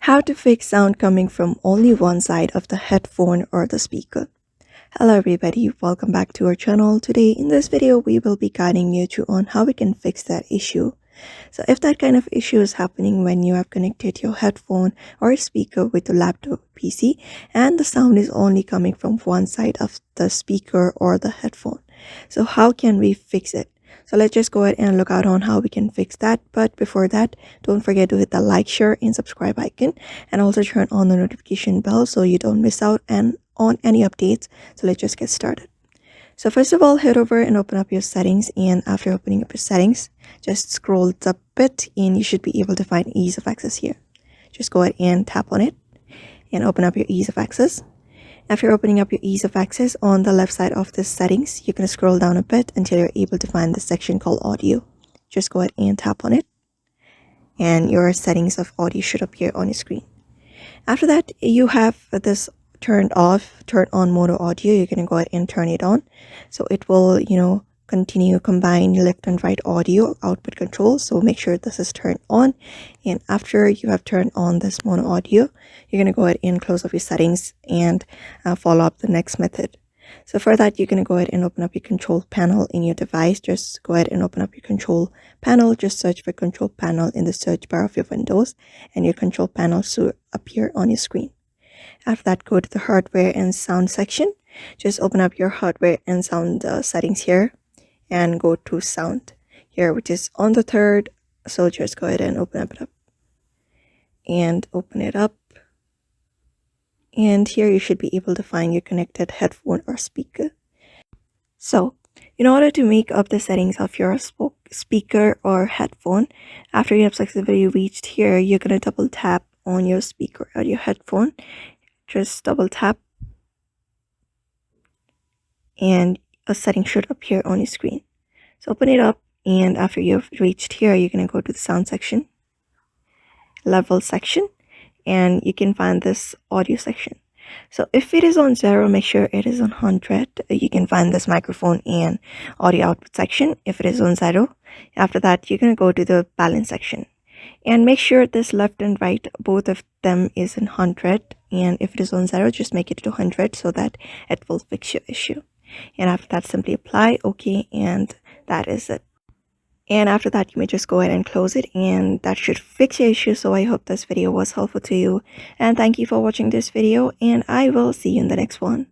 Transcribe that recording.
How to fix sound coming from only one side of the headphone or the speaker. Hello everybody, welcome back to our channel. Today in this video we will be guiding you through on how we can fix that issue. So if that kind of issue is happening when you have connected your headphone or speaker with the laptop PC and the sound is only coming from one side of the speaker or the headphone. So how can we fix it? So let's just go ahead and look out on how we can fix that. But before that, don't forget to hit the like, share, and subscribe icon, and also turn on the notification bell so you don't miss out on any updates. So let's just get started. So first of all, head over and open up your settings, and after opening up your settings, just scroll up a bit and you should be able to find ease of access here. Just go ahead and tap on it and open up your ease of access. After opening up your ease of access, on the left side of the settings, you can scroll down a bit until you're able to find the section called audio. Just go ahead and tap on it and your settings of audio should appear on your screen. After that, you have this turned off, turn on mono audio. You're going to go ahead and turn it on. So it will, continue combine left and right audio output control. So make sure this is turned on. And after you have turned on this mono audio, you're going to go ahead and close off your settings and follow up the next method. So for that, you're going to go ahead and open up your control panel in your device. Just go ahead and open up your control panel. Just search for control panel in the search bar of your Windows, and your control panel should appear on your screen. After that, go to the hardware and sound section. Just open up your hardware and sound settings here and go to sound here, which is on the third. So just go ahead and open it up and open it up. And here you should be able to find your connected headphone or speaker. So in order to make up the settings of your speaker or headphone, after you have successfully reached here, you're going to double tap on your speaker or your headphone. Just double tap and a setting should appear on your screen. So open it up, and after you've reached here, you're going to go to the sound section, level section, and you can find this audio section. So if it is on 0, make sure it is on 100. You can find this microphone and audio output section if it is on 0. After that, you're going to go to the balance section and make sure this left and right, both of them is in 100. And if it is on 0, just make it to 100 so that it will fix your issue. And after that, simply apply OK, and that is it. And after that, you may just go ahead and close it, and that should fix your issue. So I hope this video was helpful to you, and thank you for watching this video, and I will see you in the next one.